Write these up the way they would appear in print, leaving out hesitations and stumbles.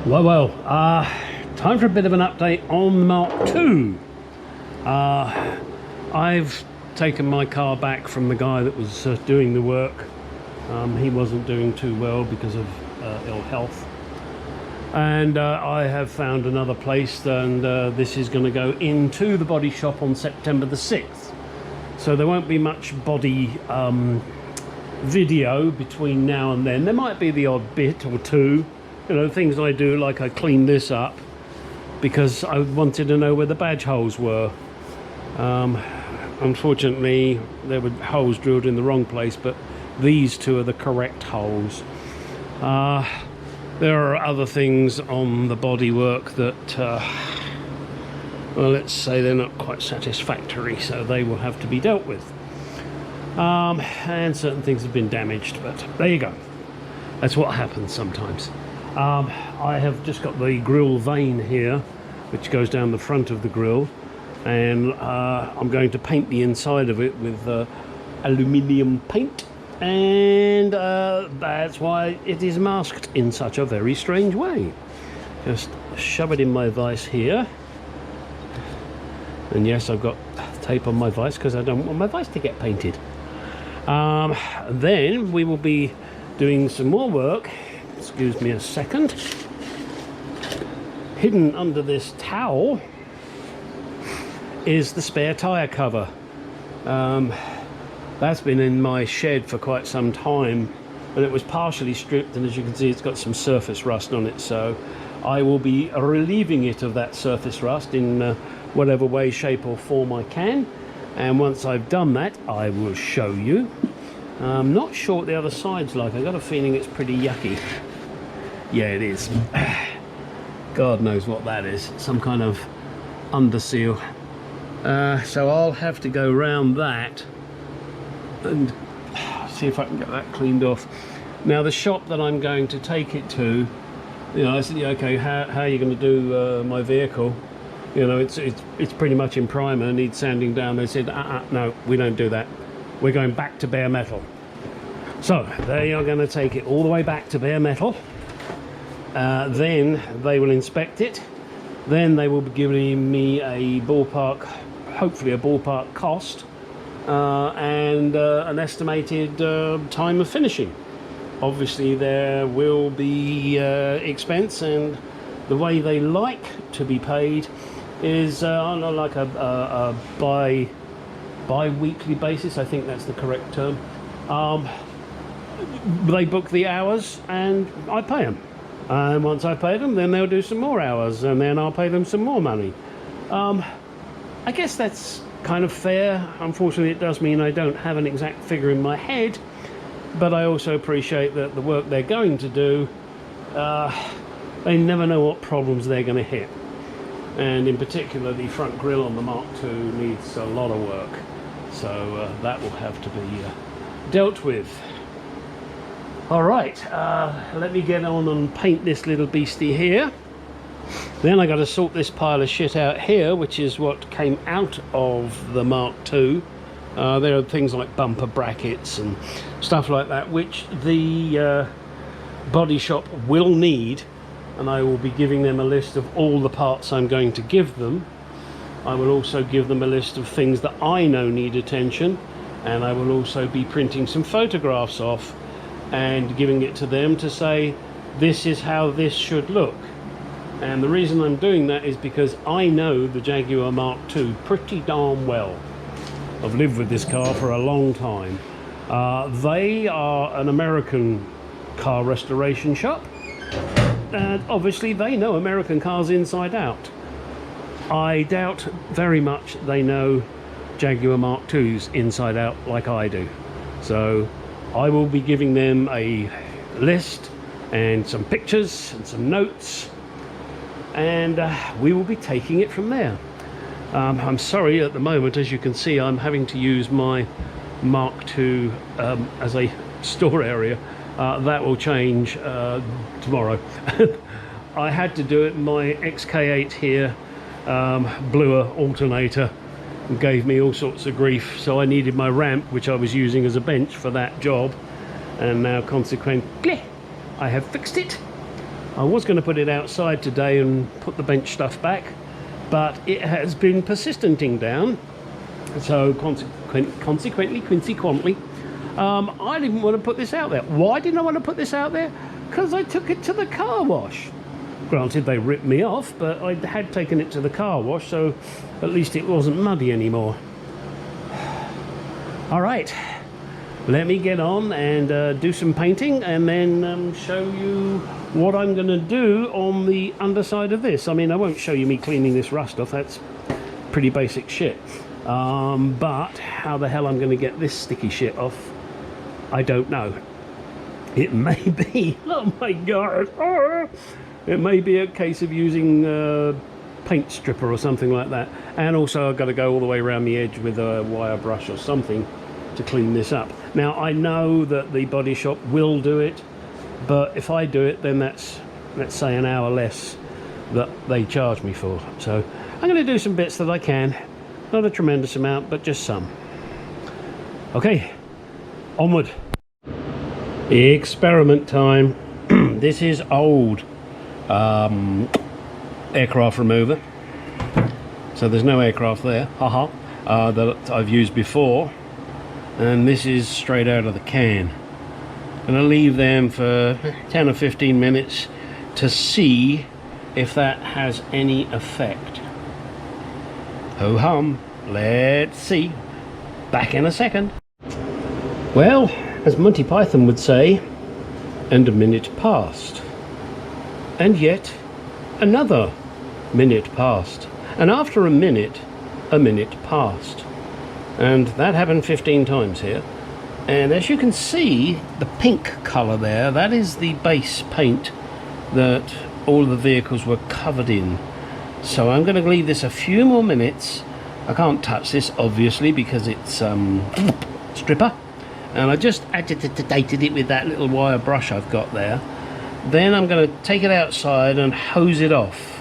Time for a bit of an update on the Mark II. I've taken my car back from the guy that was doing the work. He wasn't doing too well because of ill health. And I have found another place, and this is going to go into the body shop on September the 6th. So there won't be much body video between now and then. There might be the odd bit or two, you know, things I do, like I cleaned this up because I wanted to know where the badge holes were. Unfortunately, there were holes drilled in the wrong place, but these two are the correct holes. There are other things on the bodywork that, well, let's say they're not quite satisfactory, so they will have to be dealt with. And certain things have been damaged, but there you go. That's what happens sometimes. I have just got the grille vane here, which goes down the front of the grille, and I'm going to paint the inside of it with aluminium paint, and that's why it is masked in such a very strange way. Just shove it in my vise here, and yes, I've got tape on my vise because I don't want my vise to get painted. Then we will be doing some more work. Excuse me a second. Hidden under this towel is the spare tyre cover. That's been in my shed for quite some time, and it was partially stripped, and as you can see, it's got some surface rust on it, so I will be relieving it of that surface rust in whatever way, shape or form I can. And once I've done that, I will show you. I'm not sure what the other side's like. I got a feeling it's pretty yucky. Yeah, it is. God knows what that is. Some kind of underseal. So I'll have to go round that and see if I can get that cleaned off. Now, the shop that I'm going to take it to, you know, I said, yeah, okay, how are you going to do my vehicle? You know, it's pretty much in primer, needs sanding down. They said, no, we don't do that. We're going back to bare metal. So they are going to take it all the way back to bare metal. Then they will inspect it. Then they will be giving me a ballpark, hopefully a ballpark cost, and an estimated time of finishing. Obviously there will be expense, and the way they like to be paid is on like a bi-weekly basis. I think that's the correct term. They book the hours and I pay them, and once I pay them, then they'll do some more hours, and then I'll pay them some more money. I guess that's kind of fair. Unfortunately, it does mean I don't have an exact figure in my head, but I also appreciate that the work they're going to do, they never know what problems they're going to hit. And in particular, the front grille on the Mark II needs a lot of work, so that will have to be dealt with. All right, let me get on and paint this little beastie here. Then I got to sort this pile of shit out here, which is what came out of the Mark II. There are things like bumper brackets and stuff like that, which the body shop will need. And I will be giving them a list of all the parts I'm going to give them. I will also give them a list of things that I know need attention, and I will also be printing some photographs off and giving it to them to say, this is how this should look. And the reason I'm doing that is because I know the Jaguar Mark II pretty darn well. I've lived with this car for a long time. They are an American car restoration shop. And obviously they know American cars inside out. I doubt very much they know Jaguar Mark II's inside out like I do. So I will be giving them a list and some pictures and some notes, and we will be taking it from there. I'm sorry, at the moment, as you can see, I'm having to use my Mark II as a store area. That will change tomorrow. I had to do it. My XK8 here blew an alternator and gave me all sorts of grief, so I needed my ramp, which I was using as a bench for that job, and now consequently I have fixed it. I was going to put it outside today and put the bench stuff back, but it has been persistenting down, so consequently, I didn't want to put this out there. Why didn't I want to put this out there? Because I took it to the car wash. Granted, they ripped me off, but I had taken it to the car wash, so at least it wasn't muddy anymore. All right, let me get on and do some painting, and then show you what I'm going to do on the underside of this. I mean, I won't show you me cleaning this rust off. That's pretty basic shit. But how the hell I'm going to get this sticky shit off, I don't know. It may be, oh my god, it may be a case of using paint stripper or something like that. And also I've got to go all the way around the edge with a wire brush or something to clean this up. Now I know that the body shop will do it, but if I do it, then that's, let's say, an hour less that they charge me for. So I'm going to do some bits that I can. Not a tremendous amount, but just some. Okay, onward. Experiment time. This is old aircraft remover, so there's no aircraft there, haha, that I've used before, and this is straight out of the can. I'm going to leave them for 10 or 15 minutes to see if that has any effect. Ho hum, let's see. Back in a second. Well, as Monty Python would say, and a minute passed, and yet another minute passed, and after a minute passed, and that happened 15 times here. And as you can see, the pink color there, that is the base paint that all the vehicles were covered in. So I'm going to leave this a few more minutes. I can't touch this obviously because it's stripper, and I just agitated it with that little wire brush I've got there. Then I'm going to take it outside and hose it off,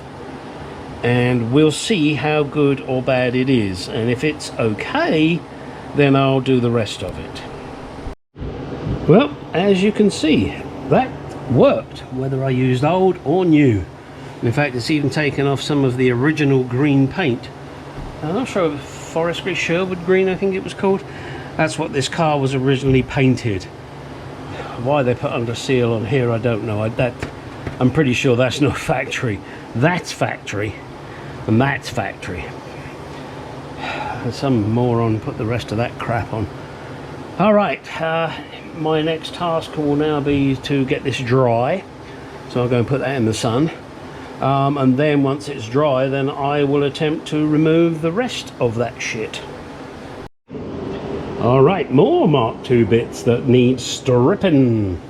and we'll see how good or bad it is, and if it's okay, then I'll do the rest of it. Well, as you can see, that worked whether I used old or new. In fact, it's even taken off some of the original green paint. I'm not sure, forestry, Sherwood green I think it was called. That's what this car was originally painted. Why they put under seal on here, I don't know. I'm pretty sure that's not factory. That's factory, and that's factory. Some moron put the rest of that crap on. All right, my next task will now be to get this dry. So I'll go and put that in the sun. And then once it's dry, then I will attempt to remove the rest of that shit. Alright, more Mark II bits that need stripping.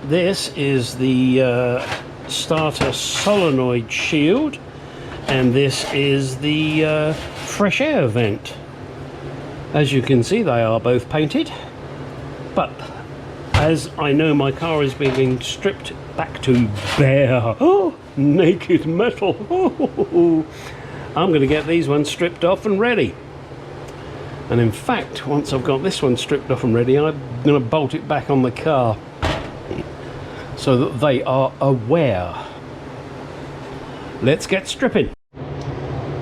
This is the starter solenoid shield, and this is the fresh air vent. As you can see, they are both painted, but as I know my car is being stripped back to bare, naked metal, I'm going to get these ones stripped off and ready. And in fact, once I've got this one stripped off and ready, I'm going to bolt it back on the car so that they are aware. Let's get stripping.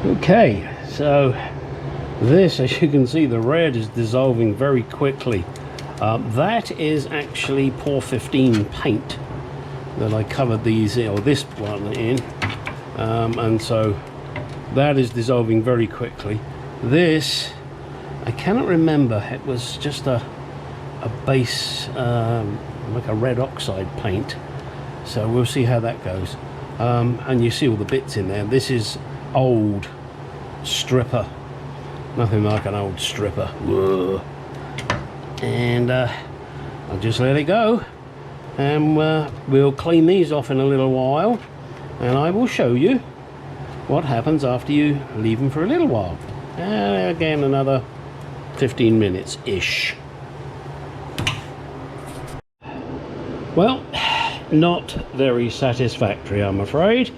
Okay, so this, as you can see, the red is dissolving very quickly. That is actually Pour 15 paint that I covered these, or this one in, and so that is dissolving very quickly. This, I cannot remember, it was just a base, like a red oxide paint, so we'll see how that goes. And you see all the bits in there. This is old stripper, nothing like an old stripper. Whoa. And I'll just let it go, and we'll clean these off in a little while, and I will show you what happens after you leave them for a little while. And again, another 15 minutes ish. Well, not very satisfactory, I'm afraid.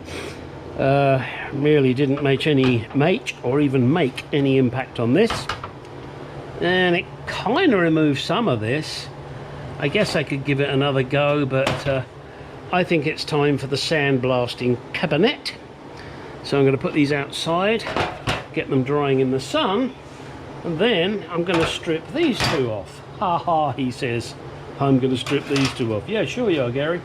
Really didn't make any impact on this, and it kind of removed some of this. I guess I could give it another go, but I think it's time for the sandblasting cabinet. So I'm going to put these outside, get them drying in the sun, and then I'm going to strip these two off. Ha ha, he says, I'm going to strip these two off. Yeah, sure you are, Gary.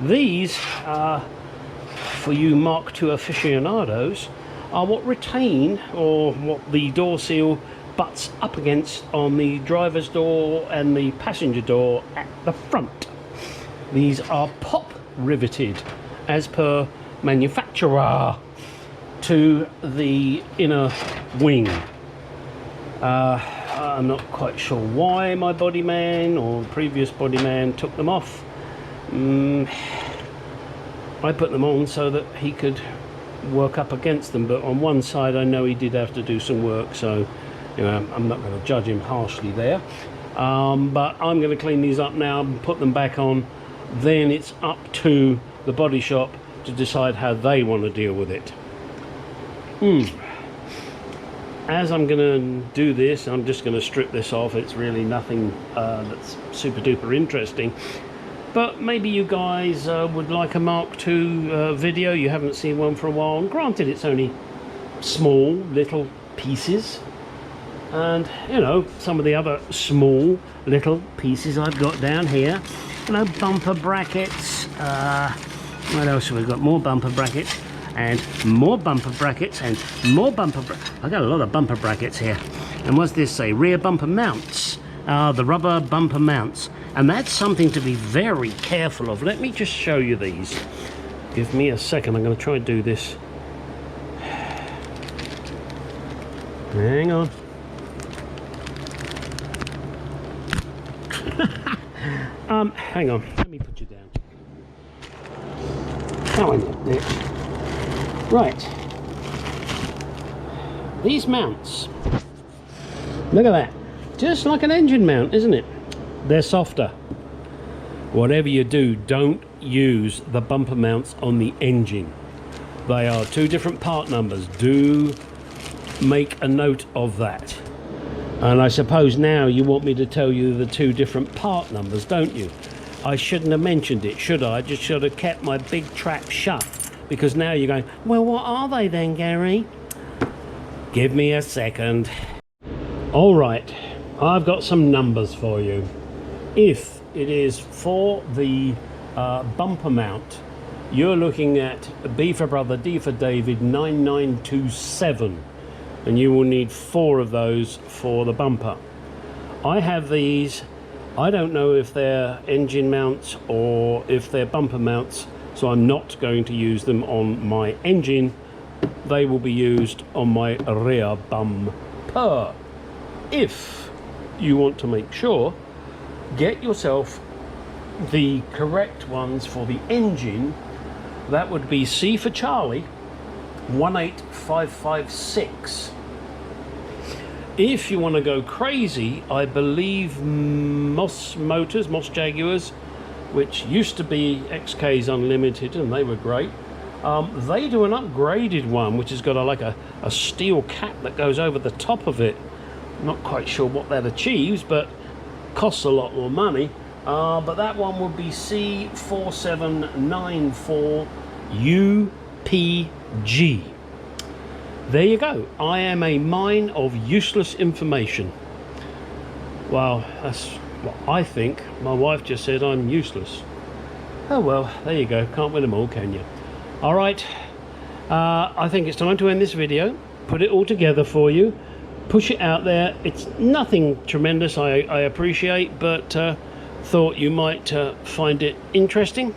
These, for you Mark II aficionados, are what retain, or what the door seal butts up against on the driver's door and the passenger door at the front. These are pop riveted as per manufacturer to the inner wing. I'm not quite sure why my body man or previous body man took them off. I put them on so that he could work up against them, but on one side I know he did have to do some work, so you know, I'm not going to judge him harshly there. But I'm going to clean these up now and put them back on. Then it's up to the body shop to decide how they want to deal with it. As I'm going to do this, I'm just going to strip this off. It's really nothing that's super duper interesting, but maybe you guys would like a Mark II video. You haven't seen one for a while, and granted it's only small little pieces, and you know, some of the other small little pieces I've got down here, you know, bumper brackets, what else have we got? More bumper brackets, and more bumper brackets, and more bumper I got a lot of bumper brackets here. And what's this say? Rear bumper mounts. The rubber bumper mounts, and that's something to be very careful of. Let me just show you these. Give me a second. I'm going to try and do this. Hang on. Hang on. Let me put you down. Come on, you bitch. Right. These mounts. Look at that. Just like an engine mount, isn't it? They're softer. Whatever you do, don't use the bumper mounts on the engine. They are two different part numbers. Do make a note of that. And I suppose now you want me to tell you the two different part numbers, don't you? I shouldn't have mentioned it, should I? I just should have kept my big trap shut, because now you're going, well, what are they then, Gary? Give me a second. All right, I've got some numbers for you. If it is for the bumper mount, you're looking at B for brother, D for David, 9927. And you will need 4 of those for the bumper. I have these. I don't know if they're engine mounts or if they're bumper mounts, so I'm not going to use them on my engine. They will be used on my rear bumper. If you want to make sure, get yourself the correct ones for the engine. That would be C for Charlie, 18556. If you want to go crazy, I believe Moss Jaguars, which used to be XK's Unlimited, and they were great, they do an upgraded one which has got a steel cap that goes over the top of it. I'm not quite sure what that achieves, but costs a lot more money. But that one would be C4794 UPG. There you go. I am a mine of useless information. Well, that's what I think. My wife just said I'm useless. Oh well, there you go. Can't win them all, can you? All right. I think it's time to end this video. Put it all together for you. Push it out there. It's nothing tremendous, I appreciate, but thought you might find it interesting.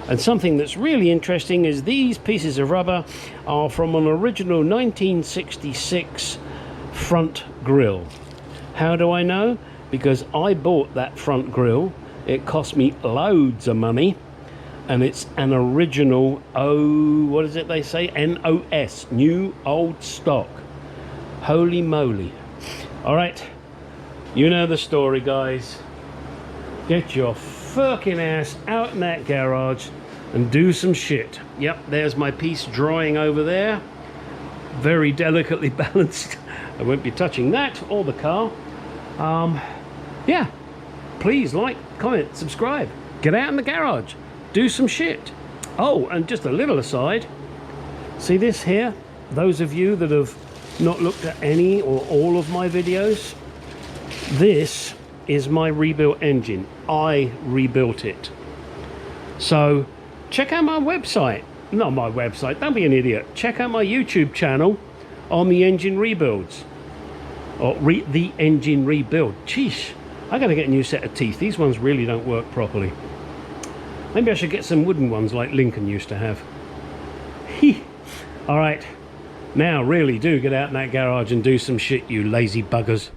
And something that's really interesting is these pieces of rubber are from an original 1966 front grille. How do I know? Because I bought that front grille. It cost me loads of money, and it's an original, what is it they say? NOS, new old stock. Holy moly. All right, you know the story, guys. Get your fucking ass out in that garage and do some shit. Yep, there's my piece drying over there. Very delicately balanced. I won't be touching that or the car. Yeah, please like, comment, subscribe. Get out in the garage, do some shit. Oh, and just a little aside, see this here? Those of you that have not looked at any or all of my videos, this is my rebuilt engine. I rebuilt it. So check out my website. Not my website, don't be an idiot. Check out my YouTube channel on the engine rebuilds. Or the engine rebuild. Sheesh, I gotta get a new set of teeth. These ones really don't work properly. Maybe I should get some wooden ones like Lincoln used to have. All right, now really do get out in that garage and do some shit, you lazy buggers.